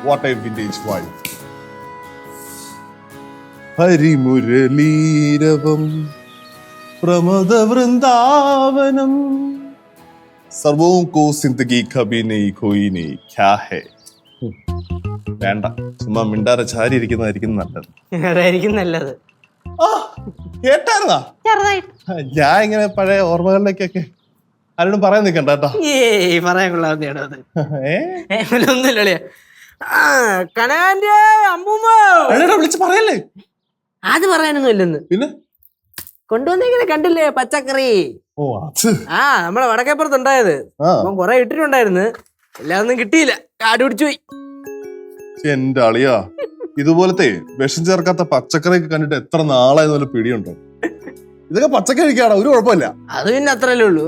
What a vintage vibe. Harimuraleeravam Pramada Vrindavanam സർവോം കോ സിന്ദഗി കഭി നഹീ ഖോയി നഹീ ക്യാ high. വേണ്ട, ചുമ്മാ മിണ്ടാരെ ചാരി ഇരിക്കുന്നതായിരിക്കും നല്ലത്. അതായിരിക്കും നല്ലത്. കേട്ടായിരുന്നാ? ഞാൻ ഇങ്ങനെ പഴയ ഓർമ്മകളിലേക്കൊക്കെ ആരോടും പറയാൻ നിൽക്കണ്ട കേട്ടോ. പറയാൻ കൊള്ളാവുന്നതാണോ അത്? ഒന്നുമില്ലേ കനകാന്റെ അമ്മൂമ്മ വിളിച്ച് പറയല്ലേ? അത് പറയാനൊന്നും ഇല്ലെന്ന്. പിന്നെ കൊണ്ടുവന്നിങ്ങനെ കണ്ടില്ലേ പച്ചക്കറി? നമ്മളെ വടക്കേപ്പുറത്ത് ഉണ്ടായത്. അപ്പം കൊറേ ഇട്ടിട്ടുണ്ടായിരുന്നു, എല്ലാം ഒന്നും കിട്ടിയില്ല, കാട് പിടിച്ചു പോയി. എന്റെ അളിയാ, ഇതുപോലത്തെ വിഷം ചേർക്കാത്ത പച്ചക്കറിയൊക്കെ കണ്ടിട്ട് എത്ര നാളായെന്ന് പിടിയുണ്ടോ? ഇതൊക്കെ പച്ചക്കറിക്കാണ്, ഒരു കുഴപ്പമില്ല. അത് പിന്നെ അത്രല്ലേ ഉള്ളൂ.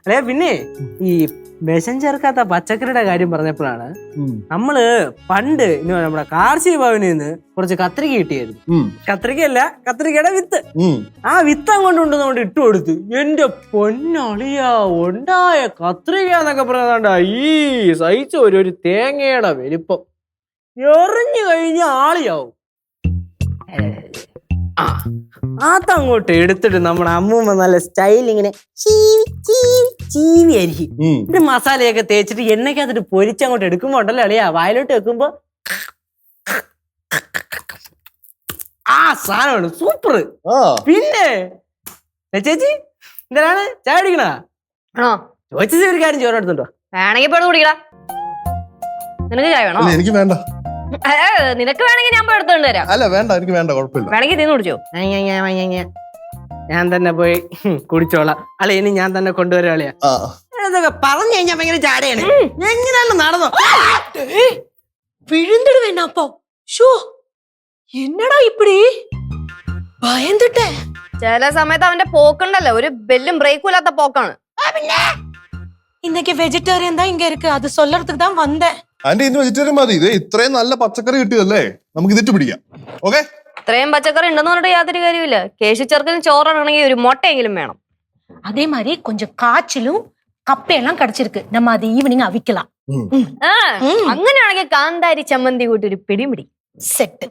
അല്ലെ പിന്നെ ഈ വിഷം ചേർക്കാത്ത പച്ചക്കറിയുടെ കാര്യം പറഞ്ഞപ്പോഴാണ് നമ്മള് പണ്ട് നമ്മുടെ കാർഷിക ഭവനിൽ നിന്ന് കുറച്ച് കത്രിക കിട്ടിയായിരുന്നു. കത്രികയല്ല, കത്രികയുടെ വിത്ത്. ആ വിത്ത് അങ്ങോട്ട് നമ്മൾ ഇട്ട് കൊടുത്ത്, എന്റെ പൊന്നളിയാ ഉണ്ടായ കത്രിക എന്നൊക്കെ പറഞ്ഞാണ്ട ഈ സഹിച്ച ഒരു തേങ്ങയുടെ വലിപ്പം. എറിഞ്ഞു കഴിഞ്ഞ ആളിയാവും. അതങ്ങോട്ട് എടുത്തിട്ട് നമ്മുടെ അമ്മൂമ്മ നല്ല സ്റ്റൈൽ ഇങ്ങനെ ചീവി ആയിരിക്കും. ഇത് മസാലയൊക്കെ തേച്ചിട്ട് എണ്ണയ്ക്കകത്തിട്ട് പൊരിച്ചങ്ങോട്ട് എടുക്കുമ്പോ ഉണ്ടല്ലോ അളിയാ, വായിലോട്ട് വെക്കുമ്പോ ആ സാധനമാണ് സൂപ്പർ. പിന്നെ ചേച്ചി എന്തിനാണ് ചായ കുടിക്കണ? ചോദിച്ചത് ഒരു കാര്യം ചോറെടുത്തുണ്ടോ? വേണമെങ്കിൽ പോയി കുടിക്കടാ. നിനക്ക് ചായ വേണോ? എനിക്ക് വേണ്ട. നിനക്ക് വേണമെങ്കിൽ ഞാൻ പോയി എടുത്തോണ്ട് തരാം. അല്ല വേണ്ട, എനിക്ക് വേണ്ട, കുഴപ്പമില്ല. വേണമെങ്കിൽ തിന്നു കുടിച്ചോ. ഞാൻ തന്നെ പോയി കുടിച്ചോളാം. അളി ഇനി ഞാൻ തന്നെ കൊണ്ടുവരാം അളിയാ. ഇതൊക്കെ പറഞ്ഞു കഴിഞ്ഞാ ഭയങ്കര ചാടയാണ്. എങ്ങനെയാണ് നടന്നോ? വിഴുന്നിട് വേണപ്പോ. എന്നടാ ഇപ്പടി ഭയന്നിട്ടേ. ചില സമയത്ത് അവന്റെ പോക്കുണ്ടല്ലോ, ഒരു ബെല്ലും ബ്രേക്കും ഇല്ലാത്ത പോക്കാണ്. இன்னைக்கு வெஜிடேரியன் தான் இங்க இருக்கு, அது சொல்லறதுக்கு தான் வந்தேன். ആന്റി ഇന്ന് വെജിറ്റേറിയൻ മതി. ഇത് ഇത്രയും നല്ല പച്ചക്കറി കിട്ടിയതല്ലേ, നമുക്ക് ഇതിട്ട് പിടിക്കാം. ഓക്കെ, ഇത്രയും പച്ചക്കറി ഉണ്ടെന്ന് പറഞ്ഞിട്ട് യാതൊരു കാര്യമില്ല. കേശു ചെറുക്കിന് ചോറാണെങ്കിൽ ഒരു മുട്ടയെങ്കിലും വേണം. அதே மாதிரி கொஞ்சம் காய்ச்சலும் കപ്പയെല്ലാം കടിച്ചിരിക്ക്, നമ്മ അത് ഈവനിങ് അവിக்கலாம். അങ്ങനെയാണെങ്കിൽ കാന്താരി ചമ്മന്തി കൂട്ടി ഒരു പിടിപിടി സെറ്റ്.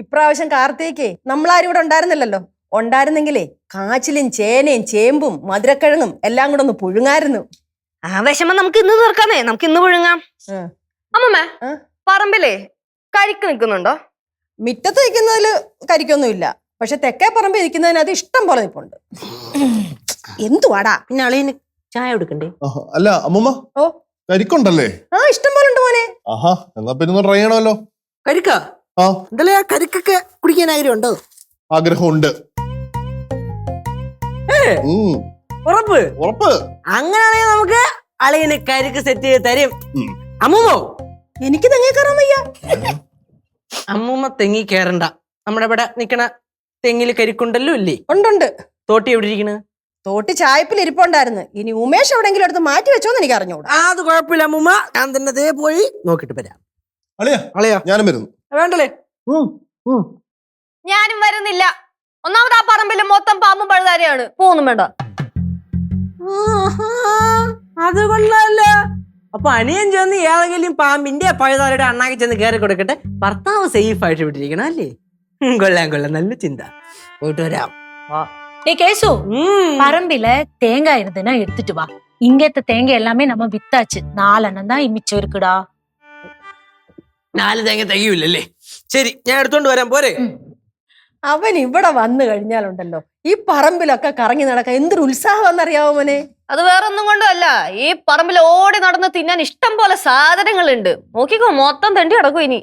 ഇപ്രാവശ്യം കാർത്തികേ നമ്മളാരും ഇവിടെ ഉണ്ടായിരുന്നില്ലല്ലോ. ഉണ്ടായിരുന്നെങ്കിലേ കാച്ചിലും ചേനയും ചേമ്പും മധുരക്കിഴങ്ങും എല്ലാം കൂടെ ഒന്ന് പുഴുങ്ങായിരുന്നു. ആ വിഷമം നമുക്ക് ഇന്ന് തീർക്കാന്നേ, നമുക്ക് ഇന്ന് പുഴുങ്ങാം. അമ്മമ്മേ, പറമ്പിലേ കരിക്ക് നിൽക്കുന്നുണ്ടോ? മിറ്റത്ത് നിൽക്കുന്നതില് കരിക്കൊന്നുമില്ല, പക്ഷെ തെക്കേ പറമ്പിൽ ഇരിക്കുന്നതിന് അത് ഇഷ്ടം പോലെ നിൽപ്പുണ്ട്. എന്തുവാടാ? പിന്നെ അളിയന് ചായ കൊടുക്കണ്ടേ? അല്ല അമ്മൂമ്മ, ഓ കരിക്കുണ്ടല്ലേ? ഇഷ്ടം പോലെ ഉണ്ട് മോനെ. ആഹാ, എന്നാ പിന്നെ ട്രൈ ചെയ്യണമല്ലോ. കരിക്ക എന്തായാലും ആ കരിക്കൊക്കെ കുടിക്കാൻ ആഗ്രഹം ഉണ്ടോ? ആഗ്രഹമുണ്ട്. ഉറപ്പ്? ഉറപ്പ്. അങ്ങനെയാണെങ്കിൽ നമുക്ക് അളിയന് കരിക്ക് സെറ്റ് ചെയ്ത് തരും. അമ്മൂമ്മോ, എനിക്ക് തെങ്ങി കയറാൻ വയ്യ. അമ്മൂമ്മ തെങ്ങി കയറണ്ട. നമ്മുടെ ഇവിടെ നിക്കണ തെങ്ങില് കരിക്കുണ്ടല്ലോ ഇല്ലേ? ഉണ്ട്. തോട്ടി എവിടെ ഇരിക്കണ്? തോട്ടി ചായപ്പിൽ ഇരിപ്പുണ്ടായിരുന്നു. ഇനി ഉമേഷ് എവിടെങ്കിലും എടുത്ത് മാറ്റി വെച്ചോന്ന് എനിക്ക് അറിഞ്ഞൂടാ. അത് കുഴപ്പമില്ല അമ്മൂമ്മ, ഞാൻ തന്നെ ദേ പോയി നോക്കിട്ട് വരാം. അളിയാ ഞാനും വരുന്നു. വേണ്ടല്ലേ? ഞാനും വരുന്നില്ല. ഒന്നാമത് ആ പറമ്പില് മൊത്തം പാമ്പും പഴുതാരിയാണ്. പോന്നും വേണ്ട. അത് കൊള്ളാല്ല. അപ്പൊ അനിയൻ ചെന്ന് ഏതെങ്കിലും പാമ്പിന്റെ പഴുതാരിയുടെ അണ്ണാക്കി ചെന്ന് കയറി കൊടുക്കട്ടെ, ഭർത്താവ് സേഫ് ആയിട്ട് വിട്ടിരിക്കണം അല്ലേ? കൊള്ളാം, നല്ല ചിന്ത. പോയിട്ട് വരാം. கேசு பரம்பில தேங்காய் இருந்துன்னா எடுத்துட்டு வா. இங்கத்த தேங்காய் எல்லாமே நம்ம வித்தாச்சு. 4 அண்ணன் தான் மிச்சம் இருக்குடா. 4 തേങ്ങ തികയില്ലല്ലേ? ശരി, ഞാൻ എടുത്തോണ്ട് വരാൻ പോരെ? അവൻ ഇവിടെ വന്നു കഴിഞ്ഞാലുണ്ടല്ലോ ഈ പറമ്പിലൊക്കെ കറങ്ങി നടക്കാൻ എന്തൊരു ഉത്സാഹം എന്നറിയാവോ മോനെ? അത് വേറെ ഒന്നും കൊണ്ടല്ല, ഈ പറമ്പിൽ ഓടി നടന്ന് തിന്നാൻ ഇഷ്ടം പോലെ സാധനങ്ങളുണ്ട്. നോക്കിക്കോ, മൊത്തം തെണ്ടി കിടക്കും ഇനി.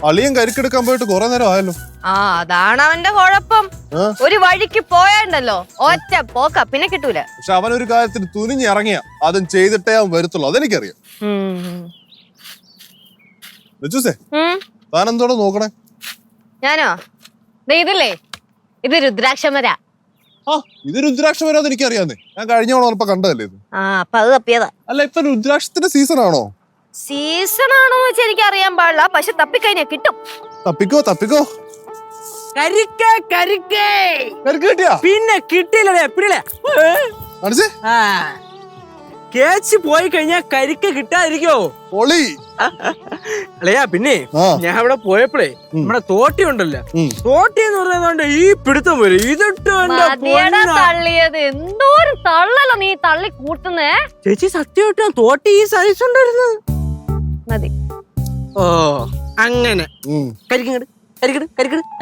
അളിയൻ കരിക്കെടുക്കാൻ പോയിട്ട് കുറെ നേരം ആയല്ലോ. അതാണ് അവന്റെ കുഴപ്പം. ഒരു വഴിക്ക് പോയാണ്ടല്ലോ ഒറ്റ പോക്ക, പിന്നെ കിട്ടൂല. പക്ഷെ അവനൊരു കാര്യത്തിന് തുനിഞ്ഞിറങ്ങിയ അതും ചെയ്തിട്ടേ അവൻ വരത്തുള്ളൂ, അതെനിക്കറിയാം. താനെന്തോടെ നോക്കണേ? ഞാനോ ഇതില്ലേ ഇത് രുദ്രാക്ഷമര. ആ ഇത് രുദ്രാക്ഷം വരാതെ എനിക്കറിയാന്നേ. ഞാൻ കഴിഞ്ഞ ഓണം ഇപ്പൊ കണ്ടതല്ലേ ഇത്. ആ അപ്പൊ അത് തപ്പിയതാ. അല്ല ഇപ്പൊ രുദ്രാക്ഷത്തിന്റെ സീസൺ ആണോ? സീസൺ ആണോ വെച്ചാൽ എനിക്ക് അറിയാൻ പാടില്ല. പക്ഷെ തപ്പിക്കഴിഞ്ഞാ കിട്ടും. തപ്പിക്കോ തപ്പിക്കോ. കരിക്ക് കിട്ടിയാ പിന്നെ കിട്ടിയില്ലേ എപ്പിടില്ലേ കാണിച്ചേ. കേച്ച് പോയി കഴിഞ്ഞാ കരിക്ക് കിട്ടാതിരിക്കോ? പൊളി. അല്ലയാ പിന്നെ ഞാൻ ഇവിടെ പോയപ്പോഴേ നമ്മുടെ തോട്ടി ഉണ്ടല്ലോ, തോട്ടി എന്ന് പറയുന്നോണ്ട് ഈ പിടുത്തം വരും. ഇതിട്ട് തള്ളിയത് എന്തോരം തള്ളല നീ തള്ളി കൂട്ടുന്നേ. ചേച്ചി സത്യമായിട്ടും തോട്ടി ഈ സൈസ് ഉണ്ടായിരുന്നു. മതി. ഓ അങ്ങനെ കരിക്കട്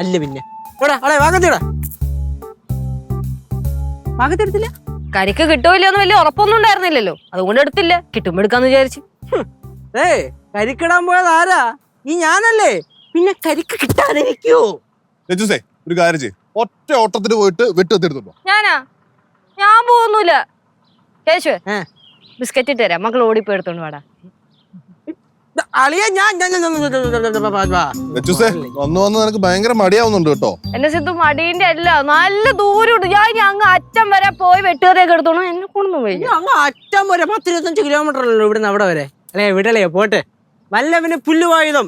അല്ല പിന്നെ വാങ്ങത്തില്ല. കരിക്ക് കിട്ടുമില്ലെന്ന് വലിയ ഉറപ്പൊന്നും ഉണ്ടായിരുന്നില്ലല്ലോ, അതുകൊണ്ട് എടുത്തില്ല. കിട്ടുമ്പോ എടുക്കാന്ന് വിചാരിച്ചു. കരിക്കിടാൻ പോയത് ആരാ? ഈ ഞാനല്ലേ. പിന്നെ കരിക്ക് കിട്ടാതിരിക്കോ? ഒരു കാര്യം ചെയ്യ്, ഒറ്റ ഓട്ടത്തിന് പോയിട്ട് വെട്ടെടുത്തിട്ടുണ്ടോ? ഞാൻ പോകുന്നില്ല. കേശുവേ ബിസ്ക്കറ്റ് ഇട്ട് തരാം, മക്കൾ ഓടിപ്പോ എടുത്തോണ്ട് വാടാ. വന്ന് നിനക്ക് ഭയങ്കര മടിയാവുന്നുണ്ട് കേട്ടോ. എന്നെ സിദ്ധു മടീന്റെ അല്ല, നല്ല ദൂരം. ഞാൻ അങ്ങ് അറ്റം വരെ പോയി വെട്ടുകറിയൊക്കെ എടുത്തോണു. എന്നെ കൊണ്ടൊന്നും വയ്യ. അങ്ങ് അറ്റം വരെ 10-25 കിലോമീറ്റർ അല്ലല്ലോ ഇവിടുന്ന് അവിടെ വരെ. അല്ലേ വിടലേ പോട്ടെ. വല്ലവന് പുല്ലുവായുധം.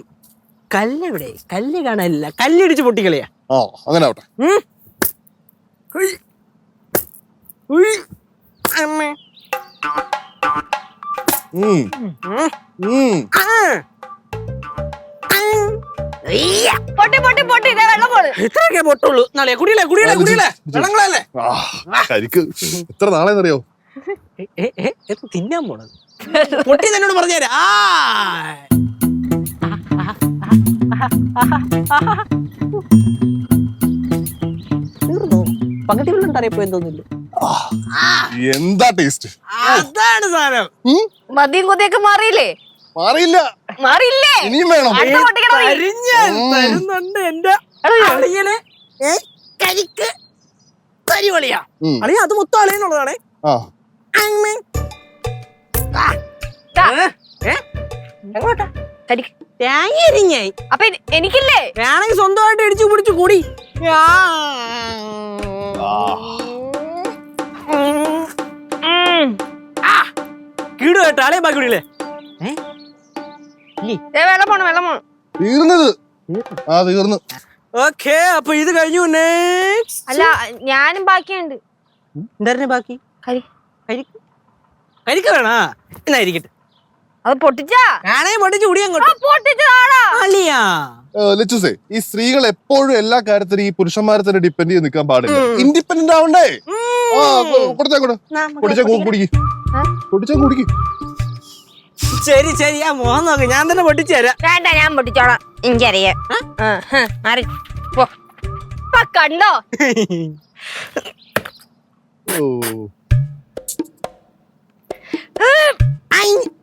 കല്ലെവിടെ? കല്ല് കാണാനില്ല. കല്ലിടിച്ച് പൊട്ടിക്കളിയാ. അങ്ങനെ ആവട്ടെ. ഇത്രയൊക്കെ പൊട്ടുള്ളൂ. നാളെ കുടിയില്ലേ വെള്ളങ്ങളല്ലേ. കരിക്ക് എത്ര നാളെന്നറിയോ തിന്നാൻ പോണത്? പൊട്ടി തന്നോട് പറഞ്ഞുതരാ. പകുതി വെള്ളം തറയപ്പോയെന്ന് തോന്നില്ല. എന്താ ടേസ്റ്റ്. അതാണ് സാധനം. മതിയും കൊതിയൊക്കെ മാറിയില്ലേ? മാറിയില്ലേ? ഇനിയും വേണം. തരുന്നുണ്ട് എന്റെ അളിയനെ. കരിക്ക് കരിവളിയാ അളിയ. അത് മൊത്തം അളിയെന്നുള്ളതാണേ. എങ്ങോട്ടാ? തേങ്ങ അപ്പൊ എനിക്കില്ലേ? വേണമെങ്കിൽ സ്വന്തമായിട്ട് ഇടിച്ചു പിടിച്ചു കൂടി. കീടു കേട്ടോ അളിയ. ബാക്കി കുടിയില്ലേ? വെള്ളം പോണം. തീർന്നു. ഓക്കെ അപ്പൊ ഇത് കഴിഞ്ഞു. അല്ല ഞാനും ബാക്കിയുണ്ട്. എന്തായിരുന്നു ബാക്കി? കരിക്ക് വേണ എന്നായിരിക്കട്ടെ. അത് പൊട്ടിച്ചാ പൊട്ടിച്ച് കുടിയങ്ങോട്ട്. ഈ സ്ത്രീകൾ എപ്പോഴും എല്ലാ കാര്യത്തിനും ഈ പുരുഷന്മാരെ തന്നെ ഡിപ്പെൻഡ് ചെയ്ത് നിൽക്കാൻ പാടില്ല. ഇൻഡിപെൻഡന്റ് ആവണ്ടേ? കുടിക്കും. ശരി ശരി. ആ മോഹൻ നോക്ക്, ഞാൻ തന്നെ പൊട്ടിച്ചു തരാം. വേണ്ട, ഞാൻ പൊട്ടിച്ചോളാം. എനിക്കറിയാം. കണ്ടോ?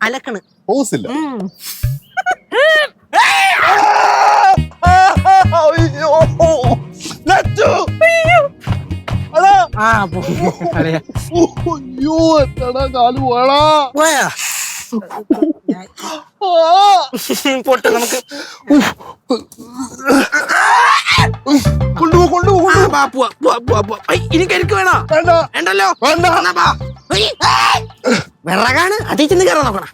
അലക്കണ് പോസില്ല. കാല് പോയാ പൊട്ട്. നമുക്ക് ഇനി കരിക്ക് വേണോ? വേണ്ടല്ലോ. വിറകാണ്. അതിൽ ചെന്ന് കയറാൻ നോക്കണം.